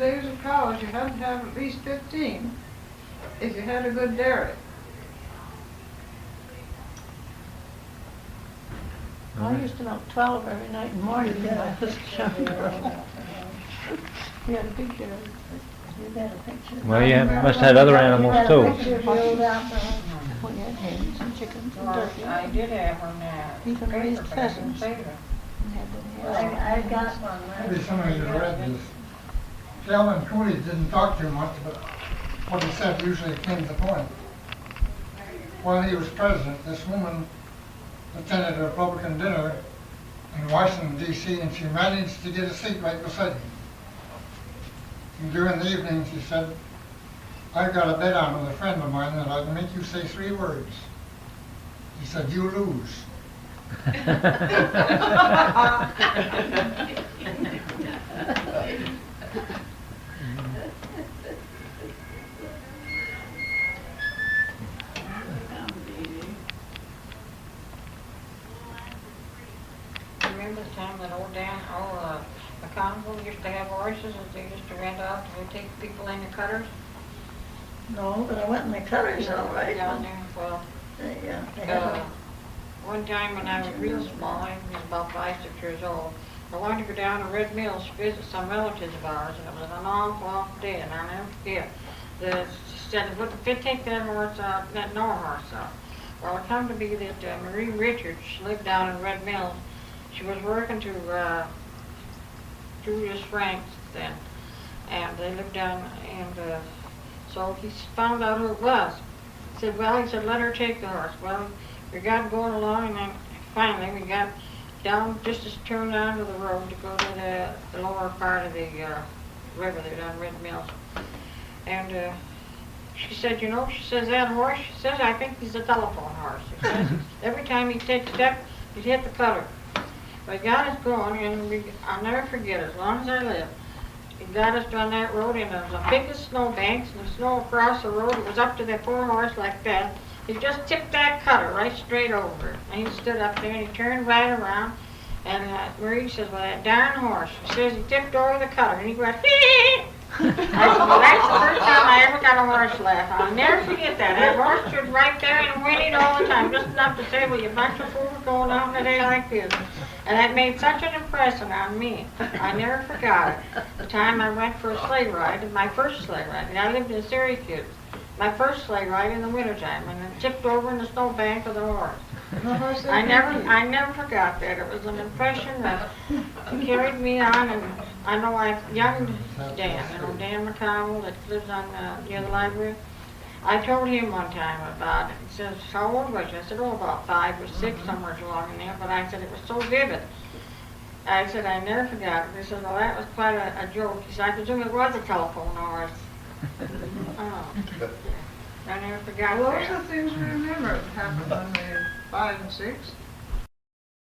days of college, you had to have at least 15 if you had a good dairy. I used to milk 12 every night in the morning when I was a young girl. We had a big dairy. You got a picture. Well, you must have other animals too. We had hens and chickens and turkeys. I did have one Even raised paper, but I didn't pheasants. save it. We had the I got one. Maybe some of you read this. Calvin Cooley didn't talk too much, but what he said usually came to the point. While he was president, this woman attended a Republican dinner in Washington, D.C., and she managed to get a seat right beside him. And during the evening, she said, "I've got a bet on with a friend of mine that I can make you say 3 words." He said, "You lose." Remember the time that old the constable used to have horses that they used to rent out to take people in the cutters? No, but I went in the cutters all right. Down there, well, They had a- one time when I was real small, I was about 5, 6 years old, I wanted to go down to Red Mills to visit some relatives of ours, and it was an awful day, and I'll never forget. She said, take that horse out, that no horse out. Well, it come to be that Marie Richards lived down in Red Mills. She was working to Julius Franks then, and they lived down, and so he found out who it was. He said, let her take the horse. Well, we got going along, and then finally we got down, just as turned onto the road to go to the lower part of the river there down Red Mills. And she said, she says, that horse, she says, I think he's a telephone horse. She says, every time he'd take a step, he'd hit the cutter. But he got us going, and I'll never forget it, as long as I live. He got us down that road, and there was the biggest snowbanks, and the snow across the road, it was up to the 4-horse like that. He just tipped that cutter right straight over it. And he stood up there, and he turned right around, and Marie says, well, that darn horse. She says, he tipped over the cutter, and he went, hee. I said, well, that's the first time I ever got a horse laugh. I'll never forget that. That horse stood right there and whinnied all the time, just enough to say, well, you bunch of fools going on today like this. And that made such an impression on me. I never forgot it. The time I went for a sleigh ride, my first sleigh ride, and I lived in Syracuse. My first sleigh ride in the wintertime, and it tipped over in the snowbank with a horse. I never forgot that. It was an impression that carried me on, and I know young Dan, Dan McConnell that lives on near the library. I told him one time about it. He says, how old was you? I said, about 5 or 6, somewhere along in there. But I said, it was so vivid. I said, I never forgot it. He said, well, that was quite a joke. He said, I presume it was a telephone horse. Oh, I never forgot Well, that. those are things we remember that happened when we were 5 and 6.